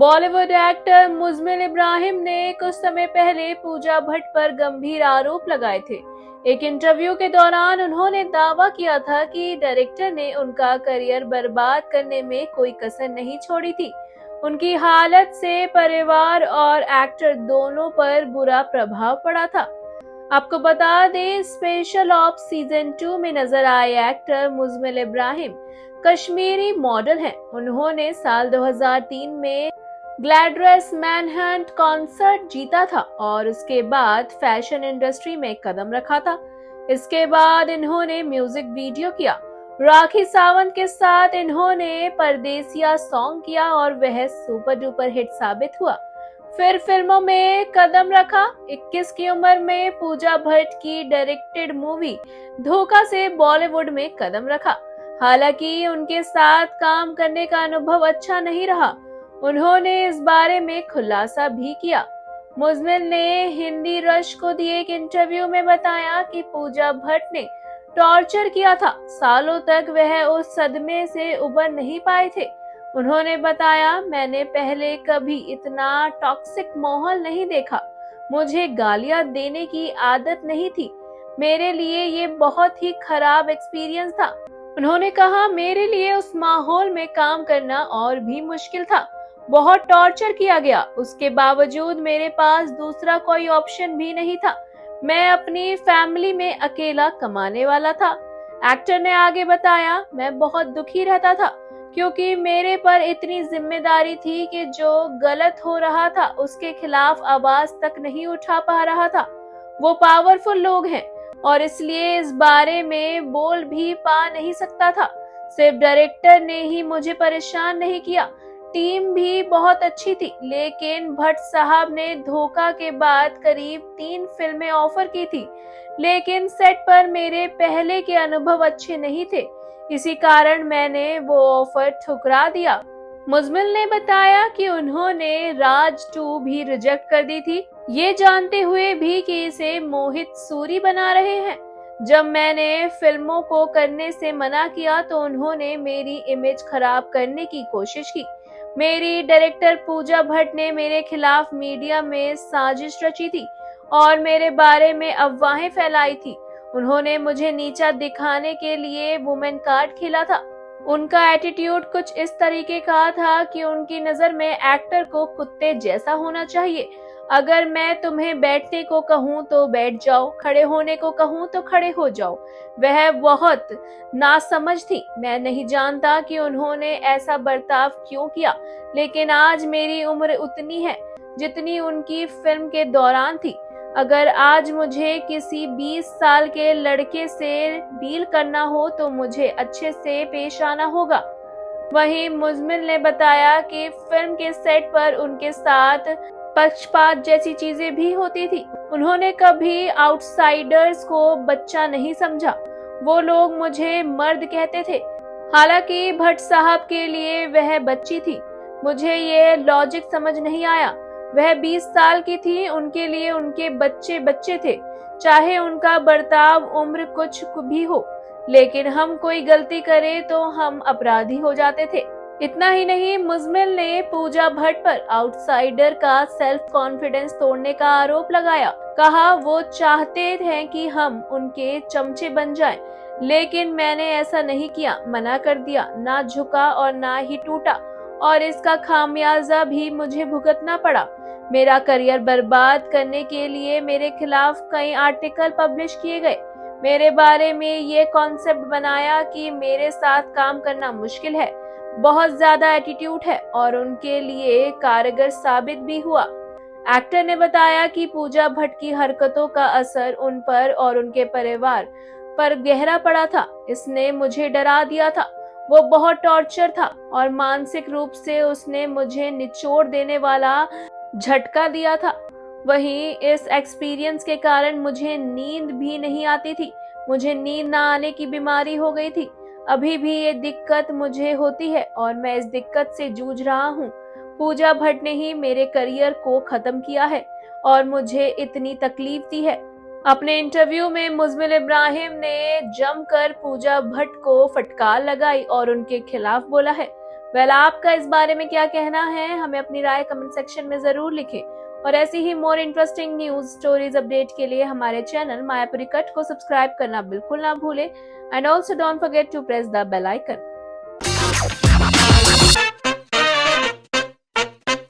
Bollywood actor Muzammil Ibrahim ने कुछ समय पहले पूजा भट्ट पर गंभीर आरोप लगाए थे। एक इंटरव्यू के दौरान उन्होंने दावा किया था कि डायरेक्टर ने उनका करियर बर्बाद करने में कोई कसर नहीं छोड़ी थी। उनकी हालत से परिवार और एक्टर दोनों पर बुरा प्रभाव पड़ा था। आपको बता दें, स्पेशल ऑप्स सीजन 2 में नजर आए एक्टर मुजमिल इब्राहिम कश्मीरी मॉडल हैं। उन्होंने साल 2003 में ग्लैडरेस मैनहंट कॉन्सर्ट जीता था और उसके बाद फैशन इंडस्ट्री में कदम रखा था। इसके बाद इन्होंने म्यूजिक वीडियो किया। राखी सावंत के साथ इन्होंने परदेसिया सॉन्ग किया और वह सुपर डुपर हिट साबित हुआ। फिर फिल्मों में कदम रखा। 21 की उम्र में पूजा भट्ट की डायरेक्टेड मूवी धोखा से बॉलीवुड में कदम रखा। हालांकि उनके साथ काम करने का अनुभव अच्छा नहीं रहा। उन्होंने इस बारे में खुलासा भी किया। मुजमिल ने हिंदी रश को दिए एक इंटरव्यू में बताया कि पूजा भट्ट ने टॉर्चर किया था। सालों तक वह उस सदमे से उबर नहीं पाए थे। उन्होंने बताया, मैंने पहले कभी इतना टॉक्सिक माहौल नहीं देखा। मुझे गालियां देने की आदत नहीं थी। मेरे लिए ये बहुत ही खराब एक्सपीरियंस था। उन्होंने कहा, मेरे लिए उस माहौल में काम करना और भी मुश्किल था। बहुत टॉर्चर किया गया। उसके बावजूद मेरे पास दूसरा कोई ऑप्शन भी नहीं था। मैं अपनी फैमिली में अकेला कमाने वाला था। एक्टर ने आगे बताया, मैं बहुत दुखी रहता था क्योंकि मेरे पर इतनी जिम्मेदारी थी कि जो गलत हो रहा था उसके खिलाफ आवाज तक नहीं उठा पा रहा था। वो पावरफुल लोग हैं और इसलिए इस बारे में बोल भी पा नहीं सकता था। सिर्फ डायरेक्टर ने ही मुझे परेशान नहीं किया, टीम भी बहुत अच्छी थी। लेकिन भट्ट साहब ने धोखा के बाद करीब 3 फिल्में ऑफर की थी, लेकिन सेट पर मेरे पहले के अनुभव अच्छे नहीं थे। इसी कारण मैंने वो ऑफर ठुकरा दिया। मुजमिल ने बताया कि उन्होंने राज 2 भी रिजेक्ट कर दी थी, ये जानते हुए भी कि इसे मोहित सूरी बना रहे हैं। जब मैंने फिल्मों को करने से मना किया तो उन्होंने मेरी इमेज खराब करने की कोशिश की। मेरी डायरेक्टर पूजा भट्ट ने मेरे खिलाफ मीडिया में साजिश रची थी और मेरे बारे में अफवाहें फैलाई थी। उन्होंने मुझे नीचा दिखाने के लिए वुमेन कार्ड खेला था। उनका एटीट्यूड कुछ इस तरीके का था कि उनकी नजर में एक्टर को कुत्ते जैसा होना चाहिए। अगर मैं तुम्हें बैठने को कहूँ तो बैठ जाओ, खड़े होने को कहूँ तो खड़े हो जाओ। वह बहुत नासमझ थी। मैं नहीं जानता कि उन्होंने ऐसा बर्ताव क्यों किया, लेकिन आज मेरी उम्र उतनी है जितनी उनकी फिल्म के दौरान थी। अगर आज मुझे किसी 20 साल के लड़के से डील करना हो तो मुझे अच्छे से पेश आना होगा। वहीं मुजमिल ने बताया कि फिल्म के सेट पर उनके साथ पक्षपात जैसी चीजें भी होती थी। उन्होंने कभी आउटसाइडर्स को बच्चा नहीं समझा। वो लोग मुझे मर्द कहते थे, हालांकि भट्ट साहब के लिए वह बच्ची थी। मुझे ये लॉजिक समझ नहीं आया। वह 20 साल की थी, उनके लिए उनके बच्चे बच्चे थे, चाहे उनका बर्ताव उम्र कुछ भी हो। लेकिन हम कोई गलती करें तो हम अपराधी हो जाते थे। इतना ही नहीं, मुजमिल ने पूजा भट्ट पर आउटसाइडर का सेल्फ कॉन्फिडेंस तोड़ने का आरोप लगाया। कहा, वो चाहते हैं कि हम उनके चमचे बन जाएं, लेकिन मैंने ऐसा नहीं किया, मना कर दिया। ना झुका और ना ही टूटा और इसका खामियाजा भी मुझे भुगतना पड़ा। मेरा करियर बर्बाद करने के लिए मेरे खिलाफ कई आर्टिकल पब्लिश किए गए। मेरे बारे में ये कॉन्सेप्ट बनाया कि मेरे साथ काम करना मुश्किल है, बहुत ज्यादा एटीट्यूड है, और उनके लिए कारगर साबित भी हुआ। एक्टर ने बताया कि पूजा भट्ट की हरकतों का असर उन पर और उनके परिवार पर गहरा पड़ा था। इसने मुझे डरा दिया था। वो बहुत टॉर्चर था और मानसिक रूप से उसने मुझे निचोड़ देने वाला झटका दिया था। वहीं इस एक्सपीरियंस के कारण मुझे नींद भी नहीं आती थी। मुझे नींद ना आने की बीमारी हो गई थी। अभी भी ये दिक्कत मुझे होती है और मैं इस दिक्कत से जूझ रहा हूँ। पूजा भट्ट ने ही मेरे करियर को खत्म किया है और मुझे इतनी तकलीफ दी है। अपने इंटरव्यू में मुजमिल इब्राहिम ने जमकर पूजा भट्ट को फटकार लगाई और उनके खिलाफ बोला है। वेल, आपका इस बारे में क्या कहना है? हमें अपनी राय कमेंट सेक्शन में जरूर लिखें। और ऐसी ही more interesting news stories update के लिए हमारे चैनल मायापुरी कट को सब्सक्राइब करना बिल्कुल ना भूलें। And also don't forget to press the bell icon.